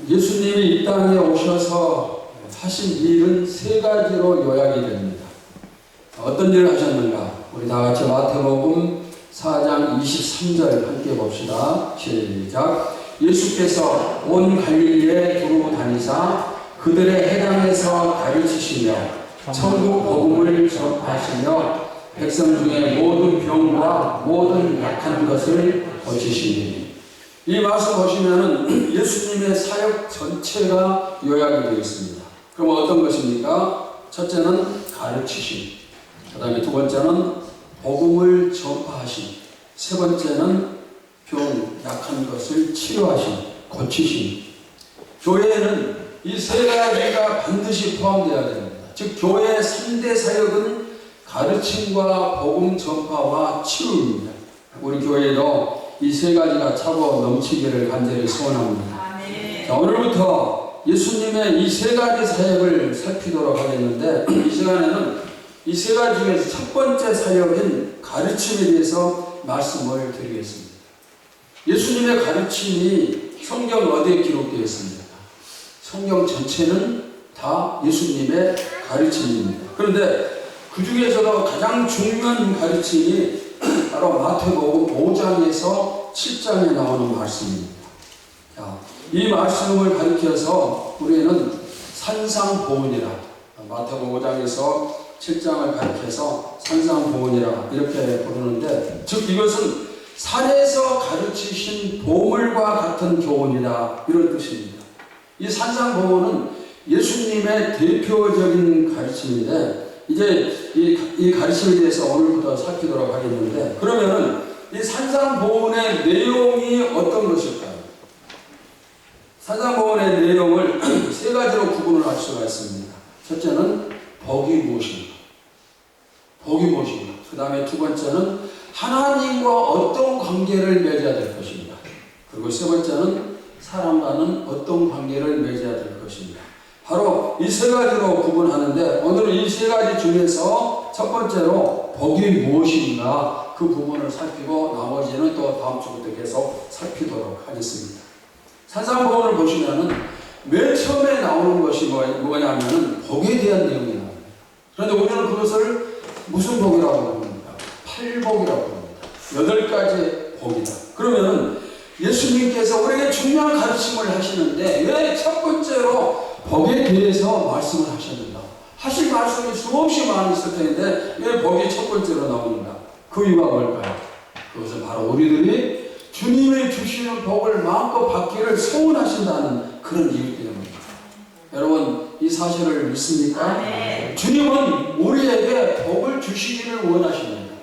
예수님이 이 땅에 오셔서 하신 일은 세 가지로 요약이 됩니다. 어떤 일을 하셨는가? 우리 다 같이 마태복음 4장 23절 함께 봅시다. 시작. 예수께서 온 갈릴리에 두루 다니사 그들의 회당에서 가르치시며 천국 복음을 전파하시며 백성 중에 모든 병과 모든 약한 것을 고치시니. 이 말씀 보시면은 예수님의 사역 전체가 요약이 되어 있습니다. 그럼 어떤 것입니까? 첫째는 가르치심, 그 다음에 두 번째는 복음을 전파하심, 세 번째는 병, 약한 것을 치료하심, 고치심. 교회에는 이 세 가지가 반드시 포함되어야 됩니다. 즉 교회의 3대 사역은 가르침과 복음 전파와 치유입니다. 우리 교회도 이 세 가지가 차고 넘치기를 간절히 소원합니다. 자, 오늘부터 예수님의 이 세 가지 사역을 살피도록 하겠는데, 이 시간에는 이 세 가지 중에서 첫 번째 사역인 가르침에 대해서 말씀을 드리겠습니다. 예수님의 가르침이 성경 어디에 기록되어 있습니까? 성경 전체는 다 예수님의 가르침입니다. 그런데 그 중에서도 가장 중요한 가르침이 바로 마태복음 5장에서 7장에 나오는 말씀입니다. 자, 이 말씀을 가리켜서 우리는 산상보훈이라, 마태복음 5장에서 7장을 가리켜서 산상보훈이라 이렇게 부르는데, 즉 이것은 산에서 가르치신 보물과 같은 교훈이다, 이런 뜻입니다. 이 산상보훈은 예수님의 대표적인 가르침인데, 이제 이 가르침에 대해서 오늘부터 살피도록 하겠는데, 그러면은 이 산상보훈의 내용이 어떤 것일까요? 산상보훈의 내용을 세 가지로 구분을 할 수가 있습니다. 첫째는 복이 무엇인가? 복이 무엇인가? 그 다음에 두 번째는 하나님과 어떤 관계를 맺어야 될 것인가? 그리고 세 번째는 사람과는 어떤 관계를 맺어야 될 것인가? 바로 이 세 가지로 구분하는데, 오늘은 이 세 가지 중에서 첫 번째로 복이 무엇인가 그 부분을 살피고 나머지는 또 다음 주부터 계속 살피도록 하겠습니다. 산상보훈을 보시면은 맨 처음에 나오는 것이 뭐냐면은 복에 대한 내용이 나옵니다. 그런데 우리는 그것을 무슨 복이라고 부릅니까? 팔복이라고 부릅니다. 8가지 복이다. 그러면은 예수님께서 우리에게 중요한 가르침을 하시는데 왜 첫 번째로 복에 대해서 말씀을 하셨는가? 하실 말씀이 수없이 많이 있을 텐데 왜 복이 첫 번째로 나오는가? 그 이유가 뭘까요? 그것은 바로 우리들이 주님이 주시는 복을 마음껏 받기를 소원하신다는 그런 이유 때문입니다. 여러분, 이 사실을 믿습니까? 네. 주님은 우리에게 복을 주시기를 원하십니다.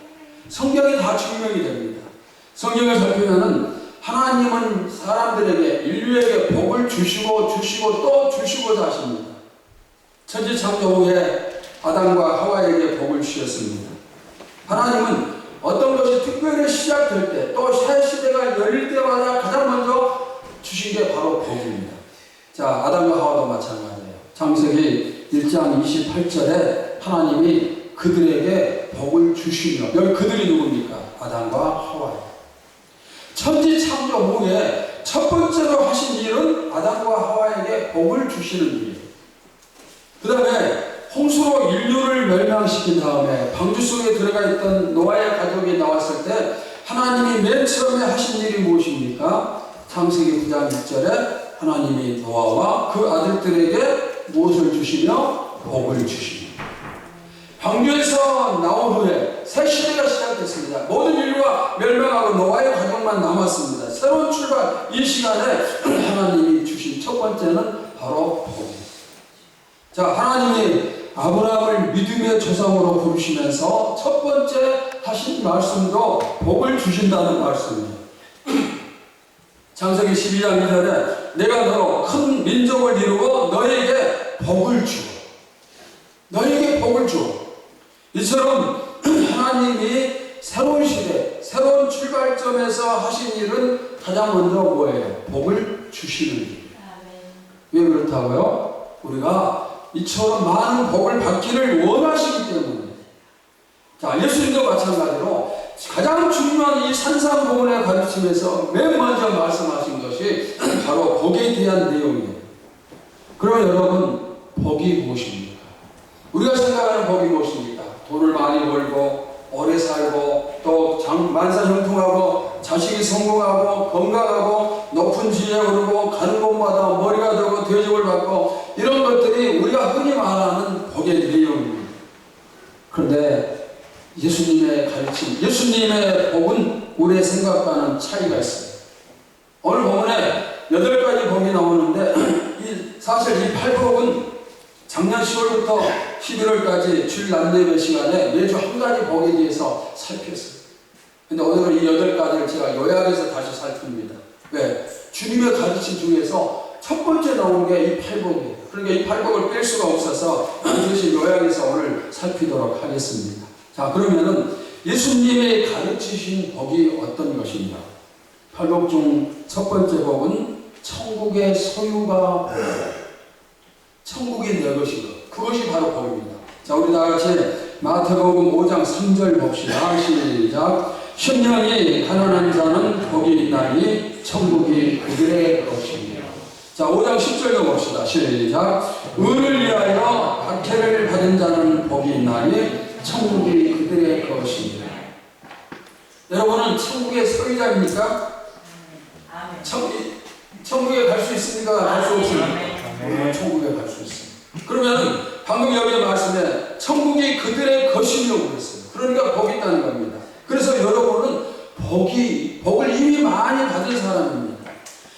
성경이 다 증명이 됩니다. 성경을 살피면은 하나님은 사람들에게, 인류에게 복을 주시고 또 주시고자 하십니다. 천지창조 후에 아담과 하와에게 복을 주셨습니다. 하나님은 어떤 것이 특별히 시작될 때, 또 새 시대가 열릴 때마다 가장 먼저 주신 게 바로 복입니다. 자, 아담과 하와도 마찬가지예요. 창세기 1장 28절에 하나님이 그들에게 복을 주시며, 여기 그들이 누굽니까? 아담과 하와예요. 천지창조 후에 첫 번째로 하신 일은 아담과 하와에게 복을 주시는 일이에요. 그 다음에 홍수로 인류를 멸망시킨 다음에 방주 속에 들어가 있던 노아의 가족이 나왔을 때 하나님이 맨 처음에 하신 일이 무엇입니까? 창세기 9장 1절에 하나님이 노아와 그 아들들에게 무엇을 주시며? 복을 주시며. 방주에서 나온 후에 새 시대가 시작됐습니다. 모든 인류가 멸망하고 노아의 가족만 남았습니다. 새로운 출발, 이 시간에 하나님이 주신 첫 번째는 바로 복입니다. 자, 하나님이 아브라함을 믿음의 조상으로 부르시면서 첫 번째 하신 말씀도 복을 주신다는 말씀이에요. 창세기 12장 2절에 내가 너로 큰 민족을 이루고 너에게 복을 주어. 너에게 복을 주어. 이처럼 하나님이 새로운 시대, 새로운 출발점에서 하신 일은 가장 먼저 뭐예요? 복을 주시는 일이에요. 왜 그렇다고요? 우리가 이처럼 많은 복을 받기를 원하시기 때문에. 자, 예수님도 마찬가지로 가장 중요한 이 산상보훈의 가르침에서 맨 먼저 말씀하신 것이 바로 복에 대한 내용이에요. 그러면 여러분, 복이 무엇입니까? 우리가 생각하는 복이 무엇입니까? 돈을 많이 벌고 오래 살고 또 만사형통하고 자식이 성공하고 건강하고 높은 지위에 오르고 가는 곳마다 머리가 되고 대접을 받고 이런 것들이 우리가 흔히 말하는 복의 내용입니다. 그런데 예수님의 가르침, 예수님의 복은 우리의 생각과는 차이가 있어요. 오늘 본문에 8가지 복이 나오는데 사실 이 8복은 작년 10월부터 11월까지 주일 남대회 시간에 매주 한 가지 복에 대해서 살폈어요. 근데 오늘은 이 8가지를 제가 요약해서 다시 살핍니다. 왜? 주님의 가르침 중에서 첫 번째 나온 게 이 8복이에요. 그러니까 이 8복을 뺄 수가 없어서 대신 요약해서 오늘 살피도록 하겠습니다. 자, 그러면은 예수님의 가르치신 복이 어떤 것인가? 8복 중 첫 번째 복은 천국의 소유가 천국이 내 것이고 그것이 바로 복입니다. 자, 우리 다 같이 마태복음 5장 3절 봅시다. 시작. 심령이 가난한 자는 복이 있나니 천국이 그들의 것입니다. 자, 5장 10절도 봅시다. 시작. 의를 위하여 박해를 받은 자는 복이 있나니 천국이 그들의 것입니다. 여러분은 천국의 소유자입니까? 천국에 갈 수 있습니까? 갈 수 없습니까? 우리는 천국에 갈 수 있습니다. 그러면 방금 여기 말씀에 천국이 그들의 것이냐고 그랬어요. 그러니까 복이 있다는 겁니다. 그래서 여러분은 복을 이미 많이 받은 사람입니다.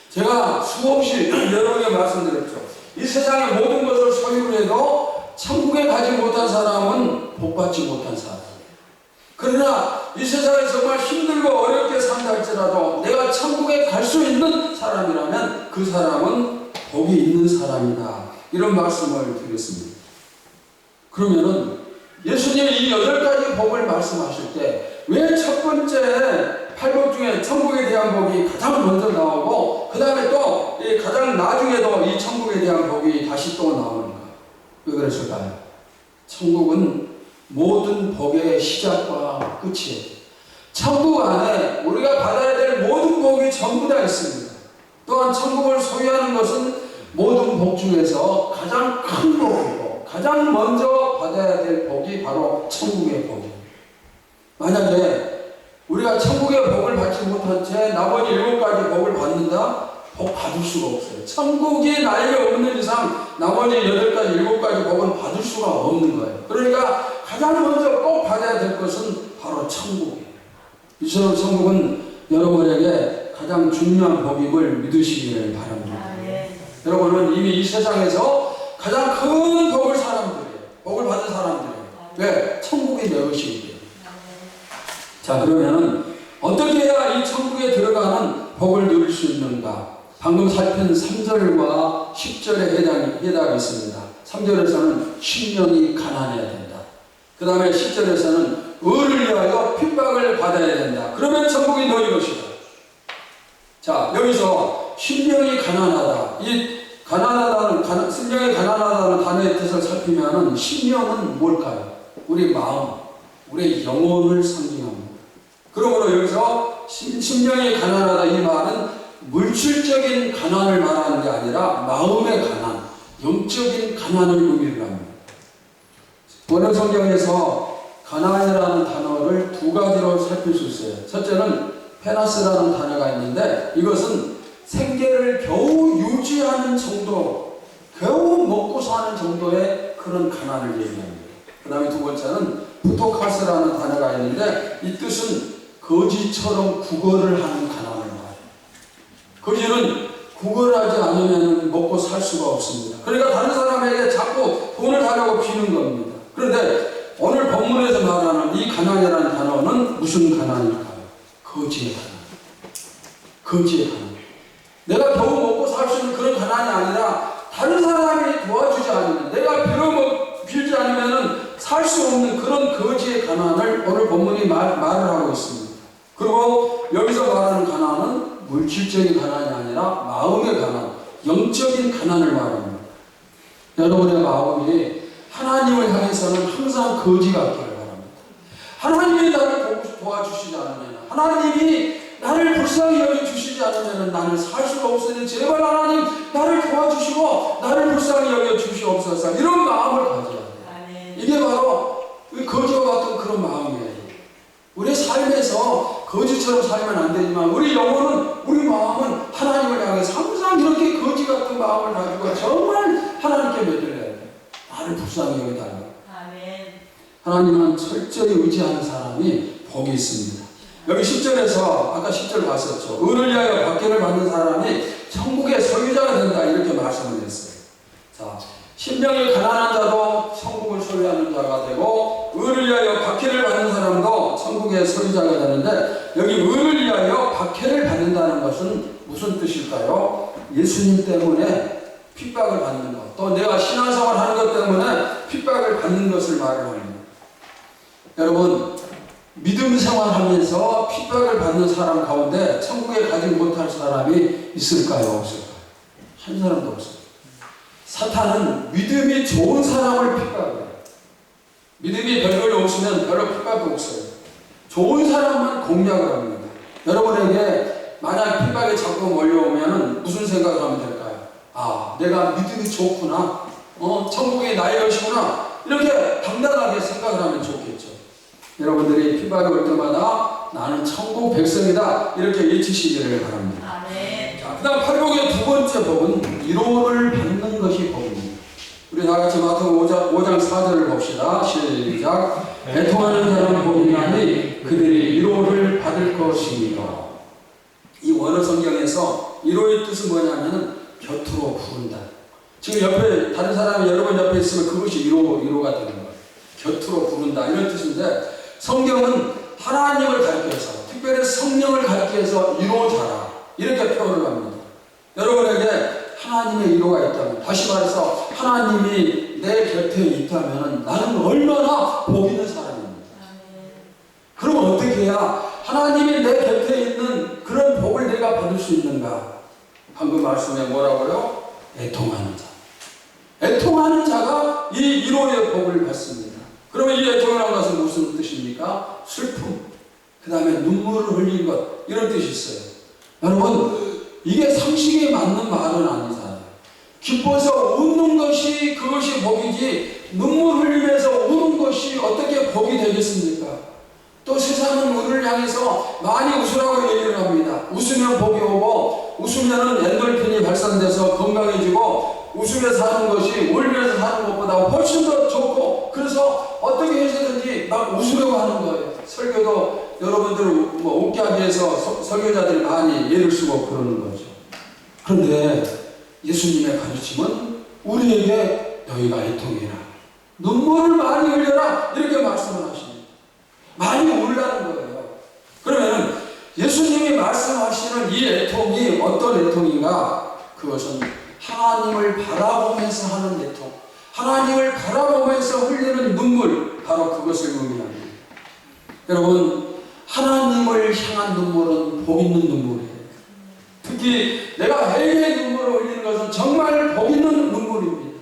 제가 수없이 여러분에게 말씀드렸죠. 이 세상의 모든 것을 소유로 해도 천국에 가지 못한 사람은 복받지 못한 사람이에요. 그러나 이 세상에 정말 힘들고 어렵게 산다 할지라도 내가 천국에 갈 수 있는 사람이라면 그 사람은 복이 있는 사람이다. 이런 말씀을 드렸습니다. 그러면은 예수님이 이 8가지 복을 말씀하실 때 왜 첫 번째 8복 중에 천국에 대한 복이 가장 먼저 나오고 그 다음에 또 가장 나중에도 이 천국에 대한 복이 다시 또 나오는가? 왜 그랬을까요? 천국은 모든 복의 시작과 끝이에요. 천국 안에 우리가 받아야 될 모든 복이 전부 다 있습니다. 또한 천국을 소유하는 것은 모든 복 중에서 가장 큰 복이고 가장 먼저 받아야 될 복이 바로 천국의 복이에요. 만약에 우리가 천국의 복을 받지 못한 채 나머지 7가지 복을 받는다? 복 받을 수가 없어요. 천국이 나에게 없는 이상 나머지 8가지, 7가지 복은 받을 수가 없는 거예요. 그러니까 가장 먼저 꼭 받아야 될 것은 바로 천국이에요. 이처럼 천국은 여러분에게 가장 중요한 복임을 믿으시기를 바랍니다. 여러분은 이미 이 세상에서 가장 큰 복을 받은 사람들이에요. 왜? 천국이 내 것이기 때문에. 자, 그러면 어떻게 해야 이 천국에 들어가는 복을 누릴 수 있는가? 방금 살핀 3절과 10절의 해답이 있습니다. 3절에서는 심령이 가난해야 된다. 그 다음에 10절에서는 의를 위하여 핍박을 받아야 된다. 그러면 천국이 너희 것이다. 자, 여기서 심령이 가난하다. 이 심령이 가난하다는 단어의 뜻을 살피면은 심령은 뭘까요? 우리 마음, 우리 영혼을 상징합니다. 그러므로 여기서 심령이 가난하다 이 말은 물질적인 가난을 말하는 게 아니라 마음의 가난, 영적인 가난을 의미를 합니다. 원어 성경에서 가난이라는 단어를 2가지로 살필 수 있어요. 첫째는 페나스라는 단어가 있는데 이것은 생계를 겨우 유지하는 정도, 겨우 먹고 사는 정도의 그런 가난을 얘기합니다. 그 다음에 2번째는 부토카스라는 단어가 있는데 이 뜻은 거지처럼 구걸을 하는 가난을 말해요. 거지는 구걸하지 않으면 먹고 살 수가 없습니다. 그러니까 다른 사람에게 자꾸 돈을 달라고 비는 겁니다. 그런데 오늘 본문에서 말하는 이 가난이라는 단어는 무슨 가난일까요? 거지의 가난. 거지의 가난. 내가 겨우 먹고 살 수 있는 그런 가난이 아니라 다른 사람이 도와주지 않으면 내가 빌지 않으면 살 수 없는 그런 거지의 가난을 오늘 본문이 말을 하고 있습니다. 그리고 여기서 말하는 가난은 물질적인 가난이 아니라 마음의 가난, 영적인 가난을 말합니다. 여러분의 마음이 하나님을 향해서는 항상 거지 같기를 바랍니다. 하나님이 나를 도와주시지 않으면, 하나님이 나를 불쌍히 여겨주시지 않으면 나는 살 수가 없으니 제발 하나님 나를 도와주시고 나를 불쌍히 여겨주시옵소서, 이런 마음을 가져야 돼요. 이게 바로 거지와 같은 그런 마음이에요. 우리 삶에서 거지처럼 살면 안 되지만 우리 영혼은, 우리 마음은 하나님을 향해서 항상 이렇게 거지 같은 마음을 가지고 정말 하나님께 맡겨야 돼요. 나를 불쌍히 여겨달라고. 하나님은 철저히 의지하는 사람이 복이 있습니다. 여기 10절에서 아까 10절 봤었죠. 의를 위하여 박해를 받는 사람이 천국의 소유자가 된다, 이렇게 말씀을 했어요. 자, 심령이 가난한 자도 천국을 소유하는 자가 되고 의를 위하여 박해를 받는 사람도 천국의 소유자가 되는데, 여기 의를 위하여 박해를 받는다는 것은 무슨 뜻일까요? 예수님 때문에 핍박을 받는 것, 또 내가 신앙생활을 하는 것 때문에 핍박을 받는 것을 말을 합니다. 여러분, 믿음 생활하면서 핍박을 받는 사람 가운데 천국에 가지 못할 사람이 있을까요? 없을까요? 한 사람도 없어요. 사탄은 믿음이 좋은 사람을 핍박해요. 믿음이 별로 없으면 별로 핍박도 없어요. 좋은 사람만 공략을 합니다. 여러분에게 만약 핍박이 자꾸 몰려오면 무슨 생각을 하면 될까요? 아, 내가 믿음이 좋구나, 천국이 나의 것이구나, 이렇게 당당하게 생각을 하면 좋겠죠. 여러분들이 핍박이 올 때마다 나는 천국 백성이다, 이렇게 외치시기를 바랍니다. 자, 그 다음 팔복의 두 번째 복은 위로를 받는 것이 복입니다. 우리 다같이 마태복음 5장 4절을 봅시다. 시작. 애통하는 자는 복이 나니 그들이 위로를 받을 것입니다. 이 원어 성경에서 위로의 뜻은 뭐냐면 곁으로 부른다. 지금 옆에 다른 사람이 여러분 옆에 있으면 그것이 위로가 되는 거예요. 곁으로 부른다, 이런 뜻인데, 성경은 하나님을 가리켜서, 특별히 성령을 가리켜서 위로자라, 이렇게 표현을 합니다. 여러분에게 하나님의 위로가 있다면, 다시 말해서 하나님이 내 곁에 있다면 나는 얼마나 복 있는 사람입니다. 그럼 어떻게 해야 하나님이 내 곁에 있는 그런 복을 내가 받을 수 있는가? 방금 말씀에 뭐라고요? 애통하는 자. 애통하는 자가 이 위로의 복을 받습니다. 그러면 이 애통이라는 것은 무슨 뜻입니까? 슬픔, 그 다음에 눈물을 흘린 것, 이런 뜻이 있어요. 여러분, 이게 상식에 맞는 말은 아니잖아요. 기뻐서 웃는 것이 그것이 복이지, 눈물 흘리면서 우는 것이 어떻게 복이 되겠습니까? 또 세상은 우리를 향해서 많이 웃으라고 얘기를 합니다. 웃으면 복이 오고, 웃으면 엔돌핀이 발산돼서 건강해지고, 웃으면서 사는 것이 울면서 사는 것보다 훨씬 더 좋고, 그래서 어떻게 해서든지 막 웃으려고 하는 거예요. 설교도 여러분들을 웃게 하기 위해서 설교자들이 많이 예를 쓰고 그러는 거죠. 그런데 예수님의 가르침은 우리에게 너희가 애통해라, 눈물을 많이 흘려라, 이렇게 말씀을 하십니다. 많이 울라는 거예요. 그러면 예수님이 말씀하시는 이 애통이 어떤 애통인가? 그것은 하나님을 바라보면서 하는 애통, 하나님을 바라보면서 흘리는 눈물, 바로 그것을 의미합니다. 여러분, 하나님을 향한 눈물은 복 있는 눈물이에요. 특히 내가 회개의 눈물을 흘리는 것은 정말 복 있는 눈물입니다.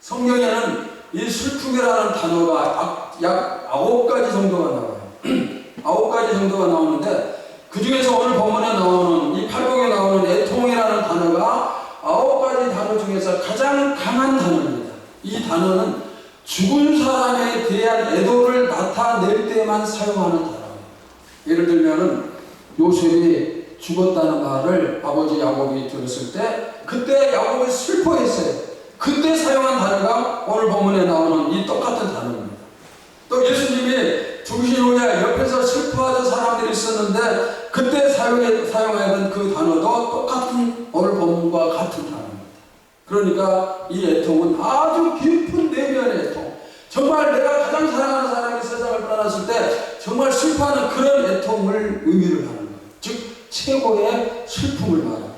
성경에는 이 슬픔이라는 단어가 약 9가지 정도가 나와요. 9가지 정도가 나오는데, 그 중에서 오늘 본문에 나오는 이 팔복에 나오는 애통이라는 단어가 9가지 단어 중에서 가장 강한 단어입니다. 이 단어는 죽은 사람에 대한 애도를 나타낼 때만 사용하는 단어입니다. 예를 들면은 요셉이 죽었다는 말을 아버지 야곱이 들었을 때 그때 야곱이 슬퍼했어요. 그때 사용한 단어가 오늘 본문에 나오는 이 똑같은 단어입니다. 또 예수님이 죽으신 후에 옆에서 슬퍼하던 사람들이 있었는데 그때 사용하던 그 단어도 똑같은 오늘 본문과 같은 단어입니다. 그러니까 이 애통은 아주 깊은 내면의 애통, 정말 내가 가장 사랑하는 사람이 세상을 떠났을 때 정말 슬퍼하는 그런 애통을 의미를 하는 거예요. 즉 최고의 슬픔을 말합니다.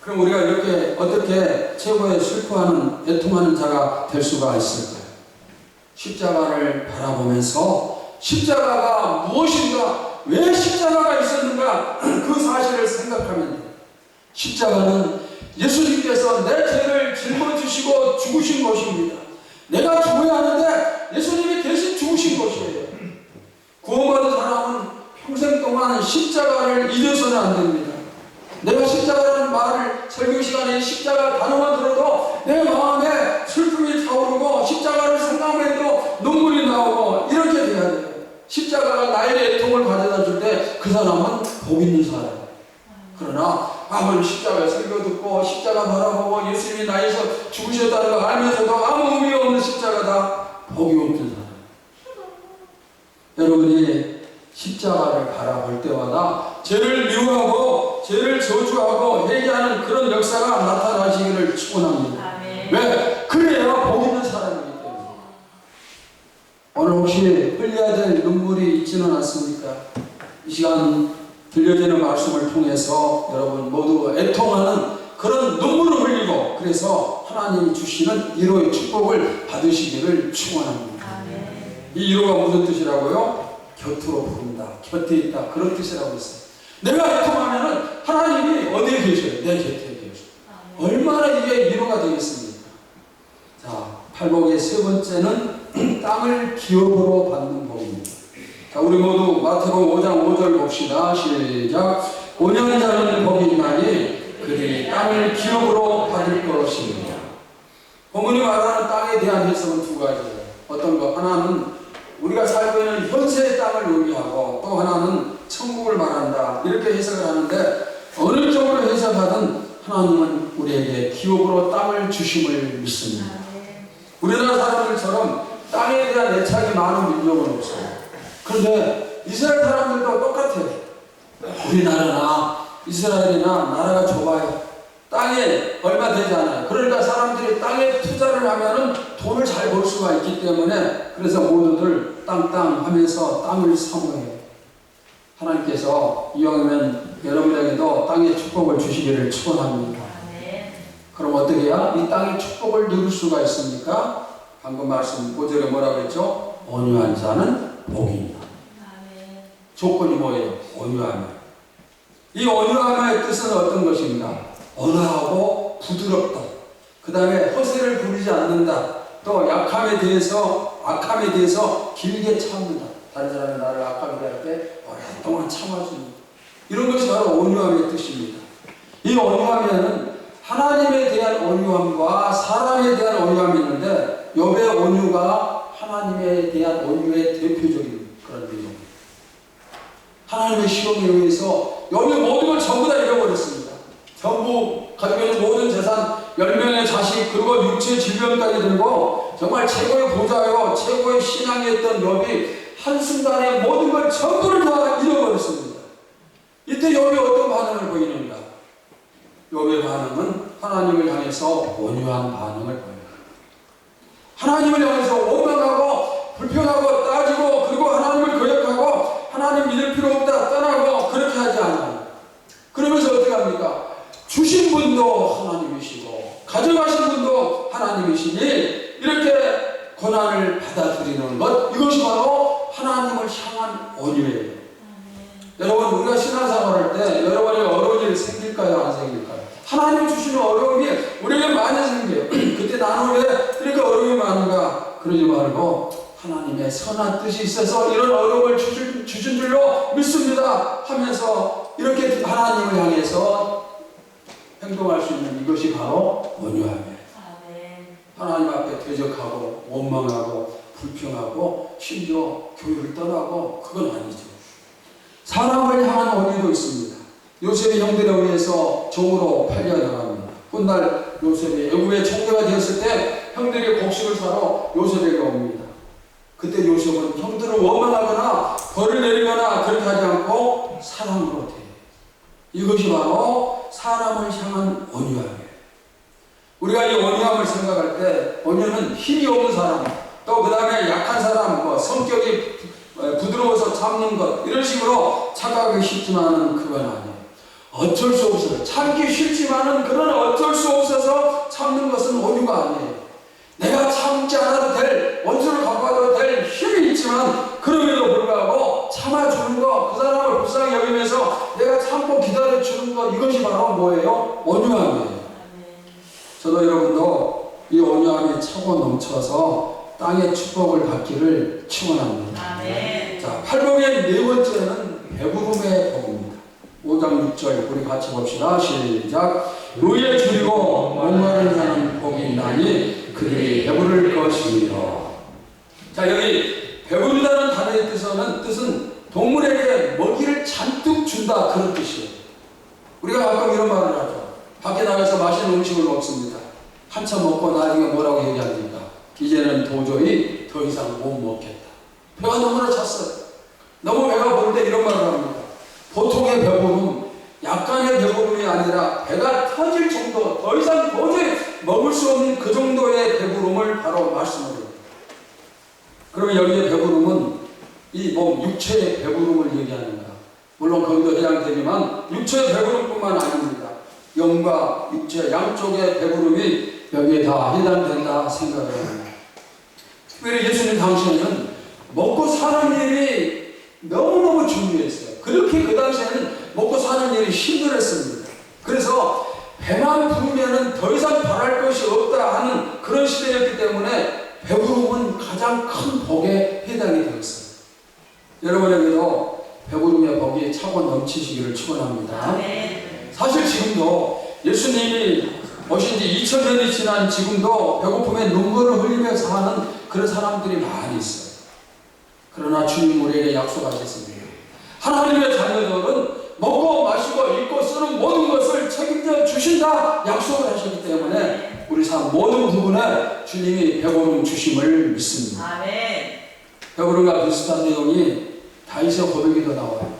그럼 우리가 이렇게 어떻게 최고의 슬퍼하는 애통하는 자가 될 수가 있을까요? 십자가를 바라보면서 십자가가 무엇인가, 왜 십자가가 있었는가, 그 사실을 생각하면 돼요. 십자가는 예수님께서 내 죄를 짊어지시고 죽으신 것입니다. 내가 죽어야 하는데 예수님이 대신 죽으신 것이에요. 구원받은 사람은 평생 동안 십자가를 잊어서는 안 됩니다. 내가 십자가라는 말을 설교 시간에 십자가 단어만 들어도 내 마음에 슬픔이 타오르고 십자가를 생각해도 눈물이 나오고 이렇게 돼야 돼요. 십자가가 나의 애통을 가져다 줄 때 그 사람은 복 있는 사람. 그러나 아무리 십자가 설교 듣고 십자가 바라보고 예수님이 나에서 죽으셨다는 걸 알면서도 아무 의미 없는 십자가다, 복이 없는 사람. 여러분이 십자가를 바라볼 때마다 죄를 미워하고 죄를 저주하고 회개하는 그런 역사가 나타나시기를 축원합니다. 왜? 그래야 복 있는 사람이기 때문에. 오늘 혹시 흘려야 될 눈물이 있지는 않습니까? 이 시간 들려지는 말씀을 통해서 여러분 모두 애통하는 그런 눈물을 흘리고 그래서 하나님이 주시는 위로의 축복을 받으시기를 축원합니다. 이 위로가 무슨 뜻이라고요? 곁으로 부른다, 곁에 있다, 그런 뜻이라고 했어요. 내가 애통하면은 하나님이 어디에 계셔요? 내 곁에 계셔요. 얼마나 이게 위로가 되겠습니까? 자, 팔복의 세 번째는 땅을 기업으로 받는 복입니다. 자, 우리 모두 마태복음 5장 5절 봅시다. 시작. 5년 자는 복이 있나니 그들이 땅을 기업으로 받을 것입니다. 본문이 말하는 땅에 대한 해석은 두 가지예요. 어떤 거? 하나는 우리가 살고 있는 현세의 땅을 의미하고 또 하나는 천국을 말한다. 이렇게 해석을 하는데 어느 쪽으로 해석하든 하나님은 우리에게 기업으로 땅을 주심을 믿습니다. 우리나라 사람들처럼 땅에 대한 애착이 많은 민족은 없어요. 그런데 이스라엘 사람들도 똑같아요. 우리나라나 이스라엘이나 나라가 좁아요. 땅에 얼마 되지 않아요. 그러니까 사람들이 땅에 투자를 하면은 돈을 잘 벌 수가 있기 때문에 그래서 모두들 땅 하면서 땅을 사모해요. 하나님께서 이왕이면 여러분에게도 땅의 축복을 주시기를 축원합니다. 그럼 어떻게 해야 이 땅의 축복을 누릴 수가 있습니까? 방금 말씀 5절에 뭐라고 했죠? 온유한 자는 복입니다. 조건이 뭐예요? 온유함이에요. 이 온유함의 뜻은 어떤 것입니다? 온화하고 부드럽다. 그 다음에 허세를 부리지 않는다. 또 악함에 대해서 길게 참는다. 다른 사람이 나를 악하게 할 때 오랫동안 참아줍니다. 이런 것이 바로 온유함의 뜻입니다. 이 온유함에는 하나님에 대한 온유함과 사람에 대한 온유함이 있는데 욥의 온유가 하나님에 대한 온유의 대표적인 그런 내용입니다. 하나님의 시험에 의해서 욥이 모든 걸 전부 다 잃어버렸습니다. 전부 가지고 있는 모든 재산, 10명의 자식, 그리고 육체 질병까지 들고 정말 최고의 부자요, 최고의 신앙이었던 욥이 한순간에 모든 걸 전부를 다 잃어버렸습니다. 이때 욥이 어떤 반응을 보이는가? 욥의 반응은 하나님을 향해서 온유한 반응을 보여요. 하나님을 향해서 원망하고 불평하고 따지고 그리고 하나님을 거역하고 하나님 믿을 필요 없다 떠나고 그렇게 하지 않아요. 그러면서 어떻게 합니까? 주신 분도 하나님이시고 가져가신 분도 하나님이시니 이렇게 고난을 받아들이는 것, 이것이 바로 하나님을 향한 온유예요. 여러분, 우리가 신앙생활할 때 여러분의 어려운 일이 생길까요? 안 생길까요? 하나님이 주시는 어려움이 우리에게 많이 생겨요. 그때 나는 왜 이렇게 어려움이 많은가? 그러지 말고 하나님의 선한 뜻이 있어서 이런 어려움을 주신 줄로 믿습니다 하면서 이렇게 하나님을 향해서 행동할 수 있는 이것이 바로 온유함이에요. 하나님 앞에 대적하고 원망하고 불평하고 심지어 교회를 떠나고 그건 아니죠. 사람을 향한 온유도 있습니다. 요셉의 형들에 의해서 종으로 팔려나갑니다. 훗날 요셉이 애굽의 총리가 되었을 때 형들이 곡식을 사러 요셉에게 옵니다. 그때 요셉은 형들을 원망하거나 벌을 내리거나 그렇게 하지 않고 사랑으로 대해요. 이것이 바로 사람을 향한 온유함이에요. 우리가 이 온유함을 생각할 때 온유는 힘이 없는 사람, 또 그 다음에 약한 사람, 성격이 부드러워서 참는 것 이런 식으로 착각하기 쉽지만은 그건 아니에요. 어쩔 수 없어요. 참기 쉽지만은 그런 어쩔 수 없어서 참는 것은 온유가 아니에요. 내가 참지 않아도 될, 원수를 갚아도 될 힘이 있지만 그럼에도 불구하고 참아주는 것, 그 사람을 불쌍히 여기면서 내가 참고 기다려주는 것, 이것이 바로 뭐예요? 온유함이에요. 저도 여러분도 이 온유함이 차고 넘쳐서 땅의 축복을 받기를 축원합니다. 자, 팔복의 네 번째는 배부름의 복입니다. 5장 6절 우리 같이 봅시다. 시작. 의에 줄이고 목마른 자는 복이 있나니 그들이 배부를 것이며. 자, 여기 배부르다는 단어의 뜻은 동물에게 먹이를 잔뜩 준다, 그런 뜻이에요. 우리가 가끔 이런 말을 하죠. 밖에 나가서 맛있는 음식을 먹습니다. 한참 먹고 나중에 뭐라고 얘기합니까? 이제는 도저히 더 이상 못 먹겠다. 배가 너무나 찼어요. 너무 배가 부를 때 이런 말을 합니다. 보통의 배부름, 약간의 배부름이 아니라 배가 터질 정도, 더 이상 도저히 먹을 수 없는 그 정도의 배부름을 바로 말씀을 해요. 그러면 여기에 배부름은 이 몸, 육체의 배부름을 얘기하는가? 물론 거기도 해당되지만 육체의 배부름뿐만 아닙니다. 영과 육체 양쪽의 배부름이 여기에 다 해당된다 생각을 합니다. 특별히 예수님 당시에는 먹고 사는 일이 너무너무 중요했어요. 그렇게 그 당시에는 먹고 사는 일이 힘들었습니다. 그래서 배만 부르면 더 이상 바랄 것이 없다 하는 그런 시대였기 때문에 배부름은 가장 큰 복에 해당이 되었어요. 여러분에게도 배부름의 복이 차고 넘치시기를 축원합니다. 사실 지금도 예수님이 오신 지 2000년이 지난 지금도 배고픔에 눈물을 흘리면서 하는 그런 사람들이 많이 있어요. 그러나 주님 우리에게 약속하셨습니다. 하나님의 자녀들은 먹고 마시고 입고 쓰는 모든 것을 책임져 주신다 약속을 하셨기 때문에 우리 삶 모든 부분에 주님이 배부름 주심을 믿습니다. 아멘. 배부름과 비슷한 내용이 다윗의 고백에도 나와요.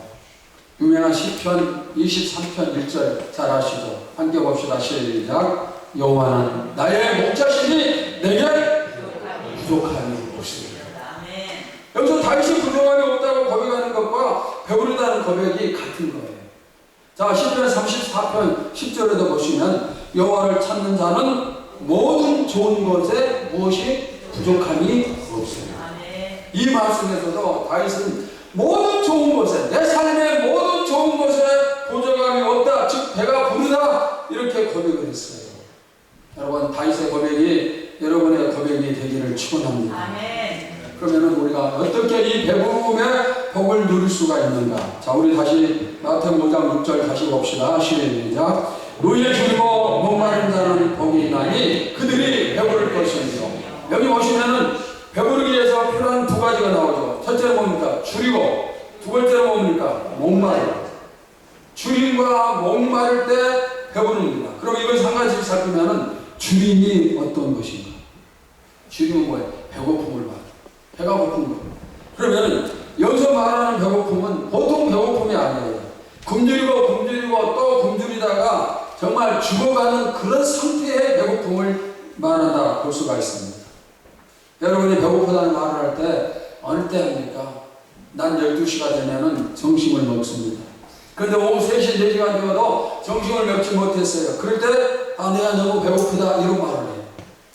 유명한 시편 23편 1절 잘 아시죠? 함께 봅시다. 시작. 여호와는 나의 목자시니 내게 부족함이 없습니다. 여기서 다윗이 부족함이 없다고 고백하는 것과 배부르다는 고백이 같은 거예요. 자, 시편 34편 10절에도 보시면 여호와를 찾는 자는 모든 좋은 것에 무엇이 부족함이 없습니다. 이 말씀에서도 다윗은 모든 좋은 것에, 내 삶의 모든 좋은 것에 부족함이 없다, 즉 배가 부르다, 이렇게 고백을 했어요. 여러분, 다윗의 고백이 여러분의 고백이 되기를 축원합니다. 그러면 우리가 어떻게 이 배부름의 복을 누릴 수가 있는가? 자, 우리 다시 마태복음 5장 6절 다시 봅시다. 시작. 의에 줄이고 목마른 자는 복이 있나니 그들이 배부를 것이며. 여기 보시면은 배부르기 위해서 필요한 두 가지가 나오죠. 첫째는 뭡니까? 줄이고, 두 번째는 뭡니까? 목마르다. 줄임과 목마를 때 배부릅니다. 그럼 이걸 한 가지씩 살피면은 줄임이 어떤 것인가? 줄임은 뭐예요? 배고픔을 말해요. 배가 고픈 거예요. 그러면 여기서 말하는 배고픔은 보통 배고픔이 아니에요. 굶주리고 또 굶주리다가 정말 죽어가는 그런 상태의 배고픔을 말한다 볼 수가 있습니다. 여러분이 배고프다는 말을 할 때 어느 때 합니까? 난 12시가 되면은 점심을 먹습니다. 그런데 오후 3시, 4시간 되어도 점심을 먹지 못했어요. 그럴 때 내가 너무 배고프다 이런 말을 해요.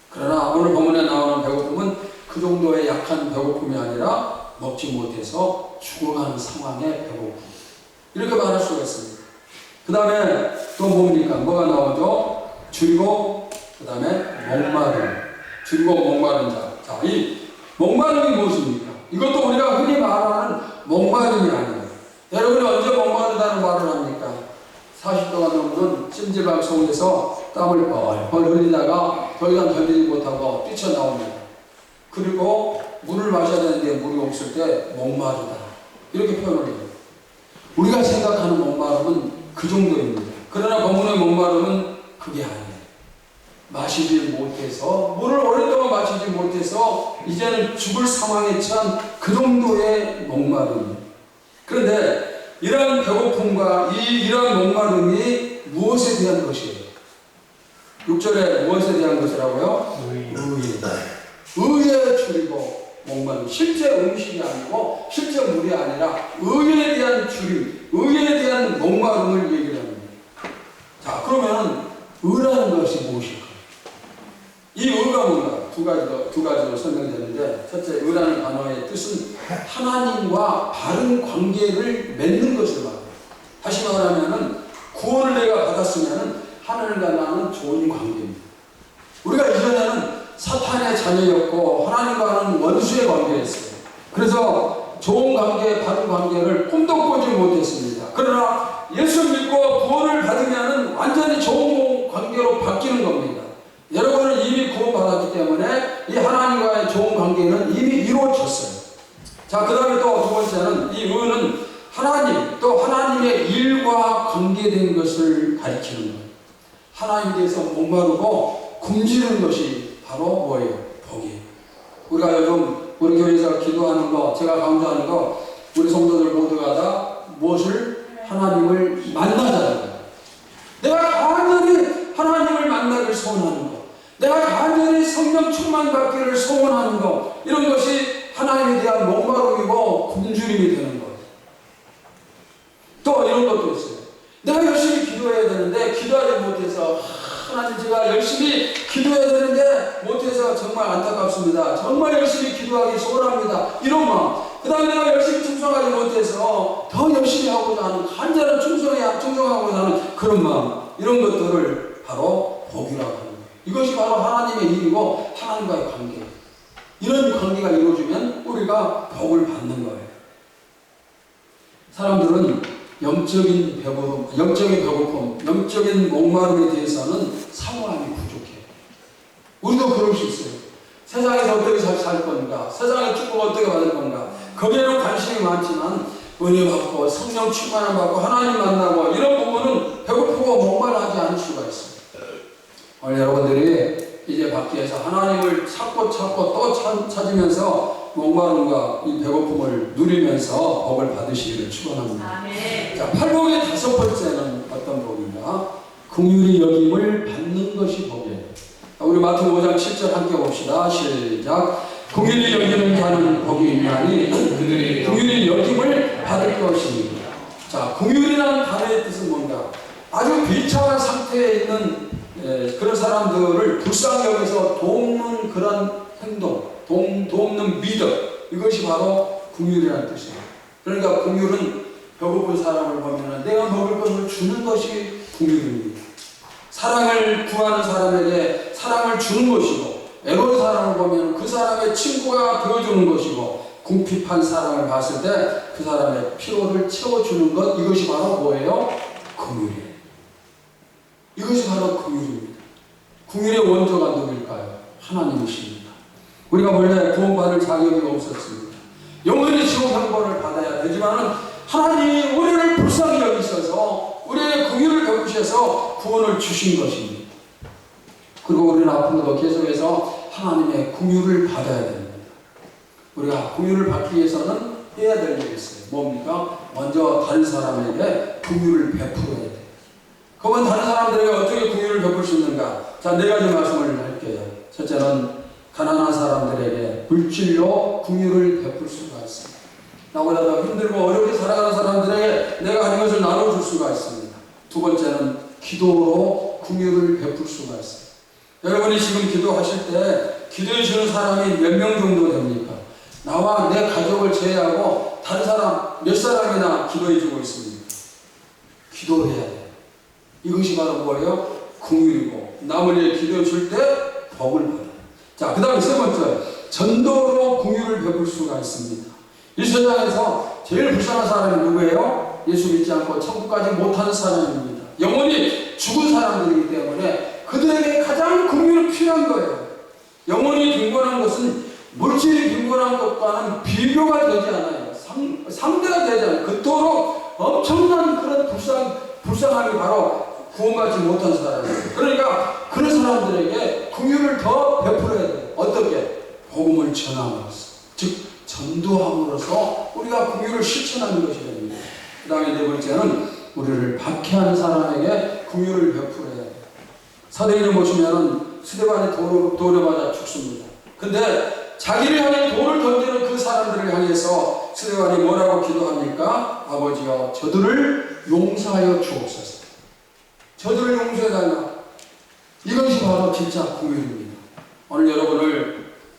그러나 오늘 본문에 나오는 배고픔은 그 정도의 약한 배고픔이 아니라 먹지 못해서 죽어가는 상황의 배고픔, 이렇게 말할 수가 있습니다. 그 다음에 또 뭡니까? 뭐가 나오죠? 줄이고 그 다음에 목마름. 줄이고 목마른 자. 자, 이 목마름이 무엇입니까? 이것도 우리가 흔히 말하는 목마름이 아니에요. 여러분이 언제 목마르다는 말을 합니까? 40도가 넘는 찜질방 속에서 땀을 뻘뻘 흘리다가 더 이상 견디지 못하고 뛰쳐나옵니다. 그리고 물을 마셔야 되는데 물이 없을 때 목마르다, 이렇게 표현을 해요. 우리가 생각하는 목마름은 그 정도입니다. 그러나 본문의 목마름은 그게 아니에요. 마시지 못해서, 물을 오랫동안 마시지 못해서 이제는 죽을 상황에 처한 그 정도의 목마름이에요. 그런데 이러한 배고픔과 이러한 목마름이 무엇에 대한 것이에요? 6절에 무엇에 대한 것이라고요? 의에 줄이고 목마름. 실제 음식이 아니고 실제 물이 아니라 의에 대한 줄임, 의에 대한 목마름을 얘기를 합니다. 자, 그러면 의라는 것이 무엇일까? 이 의가 뭔가? 두 가지로 설명되는데, 첫째, 의라는 단어의 뜻은 하나님과 바른 관계를 맺는 것을 말해요. 다시 말하면은 구원을 내가 받았으면은 하나님과 나는 좋은 관계입니다. 우리가 이전에는 사탄의 자녀였고 하나님과는 원수의 관계였어요. 그래서 좋은 관계, 바른 관계를 꿈도 꾸지 못했습니다. 그러나 예수 믿고 구원을 받으면 완전히 좋은 관계로 바뀌는 겁니다. 여러분은 이미 구원받았기 때문에 이 하나님과의 좋은 관계는 이미 이루어졌어요. 자, 그 다음에 또 두 번째는 이 의는 하나님, 또 하나님의 일과 관계된 것을 가리키는 거예요. 하나님에 대해서 목마르고 굶주리는 것이 바로 뭐예요? 복이에요. 우리가 요즘 우리 교회에서 기도하는 거, 제가 강조하는 거, 우리 성도들 모두가 다 무엇을? 하나님을 만나자는 거예요. 내가 간절히 하나님을 만나길 소원하는 거, 내가 간절히 성령 충만 받기를 소원하는 거, 이런 것이 하나님에 대한 목마름이고 굶주림이 되는 거예요. 또 이런 것도 있어요. 내가 열심히 기도해야 되는데 기도하지 못해서 하나님 제가 열심히 기도해야 되는데 못해서 정말 안타깝습니다. 정말 열심히 기도하기 소원합니다. 이런 마음. 그 다음에 내가 열심히 충성하지 못해서 더 열심히 하고자 하는 간절한 충성하고자 하는 그런 마음. 이런 것들을 바로 복이라고 하는 거예요. 이것이 바로 하나님의 일이고 하나님과의 관계. 이런 관계가 이루어지면 우리가 복을 받는 거예요. 사람들은 영적인 배고픔, 영적인 목마름에 대해서는 사모함이 부족해요. 우리도 그럴 수 있어요. 세상에서 어떻게 살 건가? 세상의 축복을 어떻게 받을 건가? 거기에는 관심이 많지만 은혜 받고 성령 충만함 받고 하나님 만나고 이런 부분은 배고프고 목마르지 않을 수가 있어요. 오늘 여러분들이 이제 밖에서 하나님을 찾고 또 찾으면서 목마름과 이 배고픔을 누리면서 복을 받으시기를 축원합니다. 자, 팔복의 다섯 번째는 어떤 복인가? 긍휼히 여김을 받는 것이 복이에요. 우리 마태복음 5장 7절 함께 봅시다. 시작. 긍휼히 여기는 자는 복이 있나니 그들이 긍휼히 여김을 받을 것입니다. 자, 긍휼이라는 단어의 뜻은 뭔가? 아주 비참한 상태에 있는 그런 사람들을 불쌍히 여기서 돕는 그런 행동, 돕는 믿음, 이것이 바로 긍휼이라는 뜻이에요. 그러니까 긍휼은 배고픈 사람을 보면 내가 먹을 것을 주는 것이 긍휼입니다. 사랑을 구하는 사람에게 사랑을 주는 것이고, 애로운 사람을 보면 그 사람의 친구가 되어주는 것이고, 궁핍한 사람을 봤을 때 그 사람의 피로를 채워주는 것, 이것이 바로 뭐예요? 긍휼이에요. 이것이 바로 긍휼입니다. 긍휼의 원조가 누구일까요? 하나님이십니다. 우리가 원래 구원받을 자격이 없었습니다. 영원히 지옥 형벌을 받아야 되지만은 하나님이 우리를 불쌍히 여기셔서 우리의 긍휼을 베푸셔서 구원을 주신 것입니다. 그리고 우리는 앞으로도 계속해서 하나님의 긍휼을 받아야 됩니다. 우리가 긍휼을 받기 위해서는 해야 될 일이 있어요. 뭡니까? 먼저 다른 사람에게 긍휼을 베풀어야 돼요. 그러면 다른 사람들에게 어떻게 긍휼을 베풀 수 있는가? 자, 네 가지 말씀을 할게요. 첫째는 가난한 사람들에게 물질로 긍휼을 베풀 수가 있습니다. 나보다 더 힘들고 어렵게 살아가는 사람들에게 내가 가진 것을 나눠줄 수가 있습니다. 두 번째는 기도로 긍휼을 베풀 수가 있습니다. 여러분이 지금 기도하실 때 기도해 주는 사람이 몇 명 정도 됩니까? 나와 내 가족을 제외하고 다른 사람 몇 사람이나 기도해 주고 있습니다. 기도해야 돼요. 이것이 바로 뭐예요? 긍휼이고 남을 위해 기도해 줄 때 복을 받아요. 자, 그 다음에 세 번째, 전도로 긍휼을 베풀 수가 있습니다. 이 세상에서 제일 불쌍한 사람이 누구예요? 예수 믿지 않고 천국까지 못하는 사람입니다. 영원히 죽은 사람들이기 때문에 그들에게 가장 긍휼이 필요한 거예요. 영원히 빈곤한 것은 물질이 빈곤한 것과는 비교가 되지 않아요. 상대가 되지 않아요. 그토록 엄청난 그런 불쌍함이 바로 구원받지 못한 사람이에요. 그러니까 그런 사람들에게 긍휼을 더 베풀어야 돼요. 어떻게? 복음을 전함으로써, 즉 전도함으로써 우리가 긍휼을 실천하는 것이 됩니다. 그 다음에 네 번째는 우리를 박해하는 사람에게 긍휼을 베풀어야 돼요. 사도행전 보시면은 스데반이 돌에 맞아 죽습니다. 근데 자기를 향해 돌을 던지는 그 사람들을 향해서 스데반이 뭐라고 기도합니까? 아버지여 저들을 용서하여 주옵소서. 저들을 용서해달라. 이것이 바로 진짜 긍휼입니다. 오늘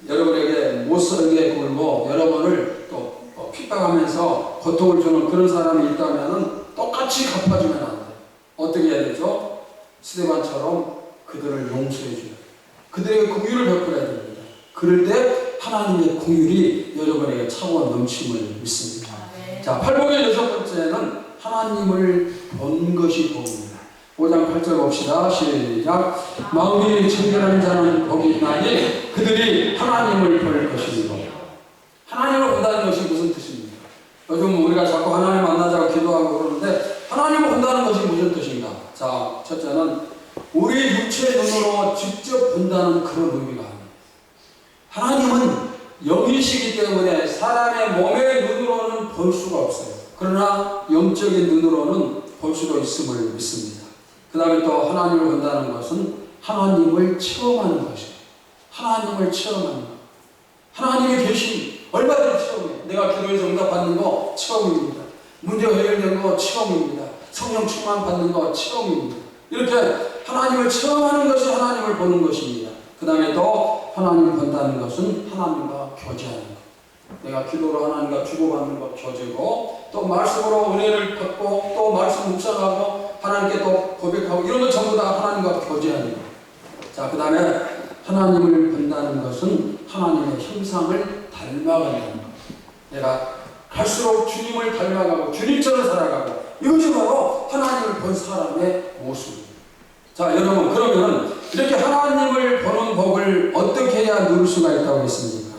여러분에게 못살게 굴고 여러분을 또 핍박하면서 고통을 주는 그런 사람이 있다면 똑같이 갚아주면 안 돼요. 어떻게 해야 되죠? 스데반처럼 그들을 용서해 줘요. 그들에게 긍휼을 베풀어야 됩니다. 그럴 때 하나님의 긍휼이 여러분에게 차고 넘침을 믿습니다. 자, 팔복의 여섯 번째는 하나님을 본 것이 복입니다. 5장 8절 봅시다. 시작. 마음이 청결한 자는 복이 있나니 그들이 하나님을 볼 것이니라. 하나님을 본다는 것이 무슨 뜻입니까? 요즘 우리가 자꾸 하나님 만나자고 기도하고 그러는데 하나님을 본다는 것이 무슨 뜻인가? 자, 첫째는 우리 육체의 눈으로 직접 본다는 그런 의미가 아닙니다. 하나님은 영이시기 때문에 사람의 몸의 눈으로는 볼 수가 없어요. 그러나 영적인 눈으로는 볼 수도 있음을 믿습니다. 그 다음에 또 하나님을 본다는 것은 하나님을 체험하는 것이에요. 하나님을 체험하는 것. 하나님이 계신 얼마든지 체험해요. 내가 기도해서 응답받는 거 체험입니다. 문제가 해결된 거 체험입니다. 성령 충만 받는 거 체험입니다. 이렇게 하나님을 체험하는 것이 하나님을 보는 것입니다. 그 다음에 또 하나님을 본다는 것은 하나님과 교제하는 것. 내가 기도로 하나님과 주고받는 것 교제고, 또 말씀으로 은혜를 받고, 또 말씀 묵상하고 하나님께 또 고백하고, 이런 것 전부 다 하나님과 교제하는 것. 자, 그 다음에 하나님을 본다는 것은 하나님의 형상을 닮아가는 것. 내가 갈수록 주님을 닮아가고 주님처럼 살아가고, 이것이 바로 하나님을 본 사람의 모습입니다. 자, 여러분, 그러면 이렇게 하나님을 보는 복을 어떻게 해야 누릴 수가 있다고 했습니까?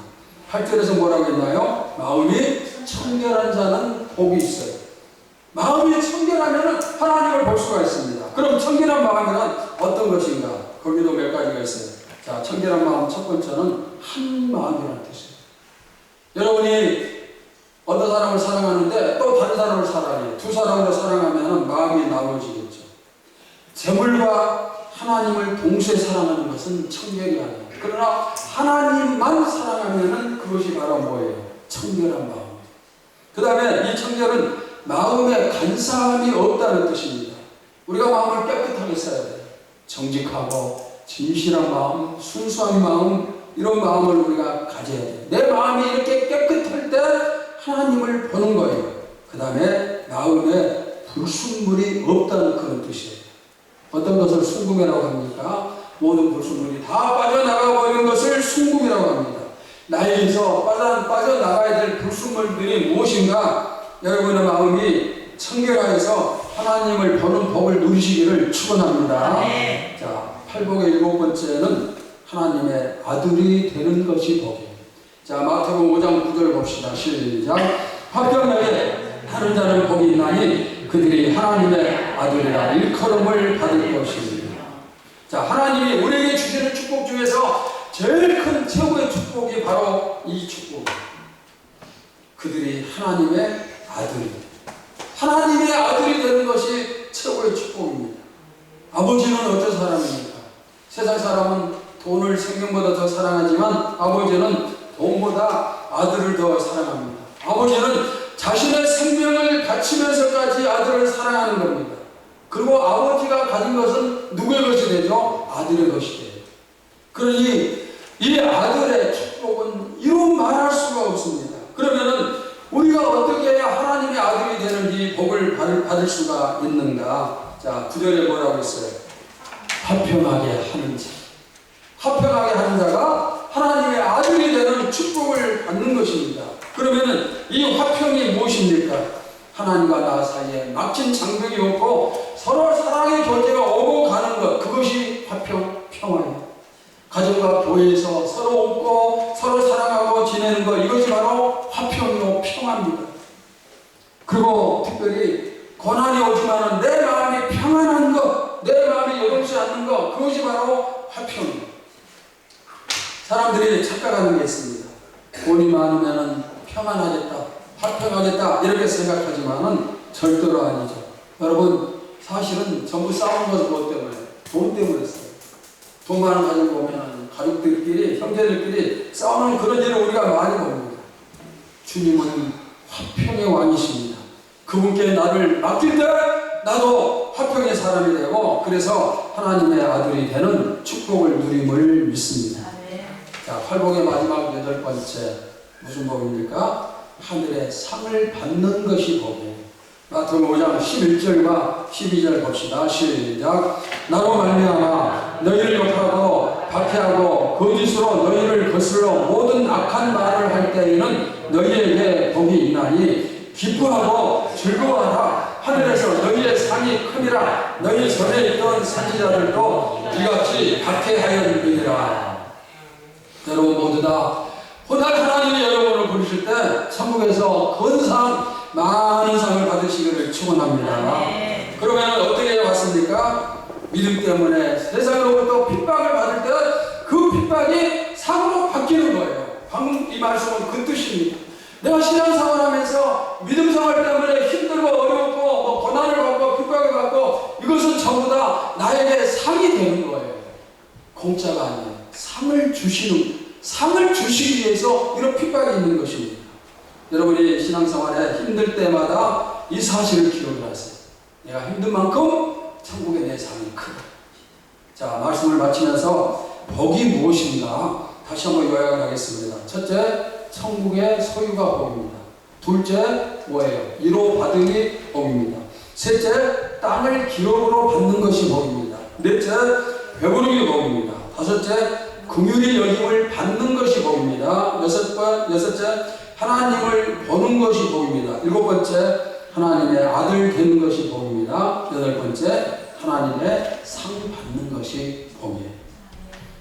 8절에서 뭐라고 했나요? 마음이 청결한 자는 복이 있어요. 마음이 청결하면 하나님을 볼 수가 있습니다. 그럼 청결한 마음이란 어떤 것인가? 거기도 몇 가지가 있어요. 자, 청결한 마음 첫 번째는 한 마음이라는 뜻이에요. 여러분이 어떤 사람을 사랑하는데 또 다른 사람을 사랑해요. 두 사람을 사랑하면 마음이 나눠지겠죠. 재물과 하나님을 동시에 사랑하는 것은 청결이 아니에요. 그러나 하나님만 사랑하면 그것이 바로 뭐예요? 청결한 마음. 그 다음에 이 청결은 마음에 간사함이 없다는 뜻입니다. 우리가 마음을 깨끗하게 써야 돼요. 정직하고 진실한 마음, 순수한 마음, 이런 마음을 우리가 가져야 돼요. 내 마음이 이렇게 깨끗할 때 하나님을 보는 거예요. 그 다음에 마음에 불순물이 없다는 그런 뜻이에요. 어떤 것을 순금이라고 합니까? 모든 불순물이 다 빠져나가 버리는 것을 순금이라고 합니다. 나에게서 빠져나가야 될 불순물들이 무엇인가? 여러분의 마음이 청결하여서 하나님을 보는 복을 누리시기를 축원합니다. 네. 자, 팔복의 일곱 번째는 하나님의 아들이 되는 것이 복이에요. 자, 마태복음 5장 9절 봅시다. 시작. 화평하게 하는 자는 복이 있나니 그들이 하나님의 아들이라 일컬음을 받을 것입니다. 자, 하나님이 우리에게 주시는 축복 중에서 제일 큰 최고의 축복이 바로 이 축복입니다. 그들이 하나님의 아들입니다. 하나님의 아들이 되는 것이 최고의 축복입니다. 아버지는 어떤 사람입니까? 세상 사람은 돈을 생명보다 더 사랑하지만 아버지는 돈보다 아들을 더 사랑합니다. 아버지는 자신의 생명을 바치면서까지 아들을 사랑하는 겁니다. 그리고 아버지가 가진 것은 누구의 것이 되죠? 아들의 것이 돼요. 그러니 이 아들의 축복은 이루 말할 수가 없습니다. 그러면은 우리가 어떻게 해야 하나님의 아들이 되는지 복을 받을 수가 있는가? 자, 9절에 뭐라고 했어요? 화평하게 하는 자. 화평하게 하는 자가 하나님의 아들이 되는 축복을 받는 것입니다. 그러면 이 화평이 무엇입니까? 하나님과 나 사이에 막힌 장벽이 없고 서로 사랑의 교제가 오고 가는 것, 그것이 평화예요. 가정과 교회에서 서로 웃고 서로 사랑하고 지내는 것, 이것이 바로 화평이요 평화입니다. 그리고 특별히 고난이 오지만 내 마음이 평안한 것, 내 마음이 여동치 않는 것, 그것이 바로 화평입니다. 사람들이 착각하는 게 있습니다. 돈이 많으면 평안하겠다, 화평하겠다 이렇게 생각하지만은 절대로 아니죠. 여러분, 사실은 전부 싸우는 것은 뭐 때문에? 돈 때문에 싸워요. 돈만 가지고 보면 가족들끼리, 형제들끼리 싸우는 그런 일을 우리가 많이 봅니다. 주님은 화평의 왕이십니다. 그분께 나를 맡길 때 나도 화평의 사람이 되고, 그래서 하나님의 아들이 되는 축복을 누림을 믿습니다. 자, 팔복의 마지막 8번째 무슨 복입니까? 하늘의 상을 받는 것이 복이에요. 마태복음 5장 11절과 12절 봅시다. 시작. 나로 말미암아 너희를 욕하고 박해하고 하여 거짓으로 너희를 거슬러 모든 악한 말을 할 때에는 너희에게 복이 있나니 기뻐하고 즐거워하라. 하늘에서 너희의 상이 큼이라. 너희 전에 있던 선지자들도 이같이 박해하였느니라. 여러분 모두 다 훗날 하나님이 여러분을 부르실 때 천국에서 근상 많은 상을 받으시기를 축원합니다. 그러면 어떻게 왔습니까? 믿음 때문에 세상으로부터 핍박을 받을 때 그 핍박이 상으로 바뀌는 거예요. 방금 이 말씀은 그 뜻입니다. 내가 신앙생활 하면서 믿음생활 때문에 힘들고 어렵고 고난을 받고 핍박을 받고 이것은 전부 다 나에게 상이 되는 거예요. 공짜가 아니에요. 상을 주시기 위해서 이런 핍박이 있는 것입니다. 여러분이 신앙생활에 힘들 때마다 이 사실을 기억을 하세요. 내가 힘든 만큼 천국에 내 상이 크다. 자, 말씀을 마치면서 복이 무엇인가 다시 한번 요약을 하겠습니다. 첫째, 천국의 소유가 복입니다. 둘째, 뭐예요? 이로 받음이 복입니다. 셋째, 땅을 기업으로 받는 것이 복입니다. 넷째, 배부르기 복입니다. 다섯째, 긍휼히 여김을 받는 것이 복입니다. 여섯째, 하나님을 보는 것이 복입니다. 일곱 번째, 하나님의 아들 되는 것이 복입니다. 여덟 번째, 하나님의 상 받는 것이 복이에요.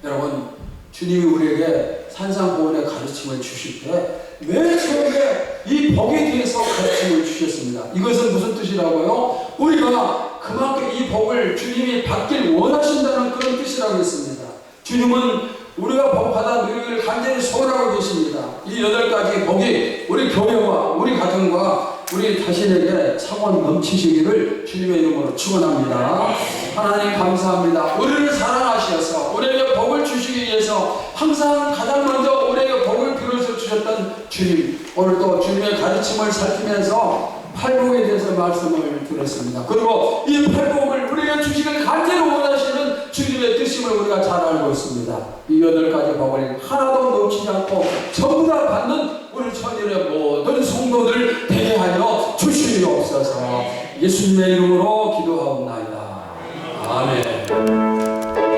여러분, 주님이 우리에게 산상보훈의 가르침을 주실 때 맨 처음에 이 복에 대해서 가르침을 주셨습니다. 이것은 무슨 뜻이라고요? 우리가 그만큼 이 복을 주님이 받길 원하신다는 그런 뜻이라고 했습니다. 주님은 우리가 복 받아 누리기를 간절히 소원하고 계십니다. 이 8가지 복이 우리 교회와 우리 가정과 우리 자신에게 창원 넘치시기를 주님의 이름으로 축원합니다. 하나님 감사합니다. 우리를 사랑하셔서 우리에게 복을 주시기 위해서 항상 가장 먼저 우리에게 복을 빌어서 주셨던 주님, 오늘도 주님의 가르침을 살피면서 팔복에 대해서 말씀을 드렸습니다. 그리고 이 팔복을 우리에게 주시길 간절히 원하시는 주님의 뜻임을 우리가 잘 알고 있습니다. 이 8가지 복을 하나도 놓치지 않고 전부 다 받는 우리 천일의 모든 성도들 되게 하여 주시옵소서. 예수님의 이름으로 기도하옵나이다. 아멘.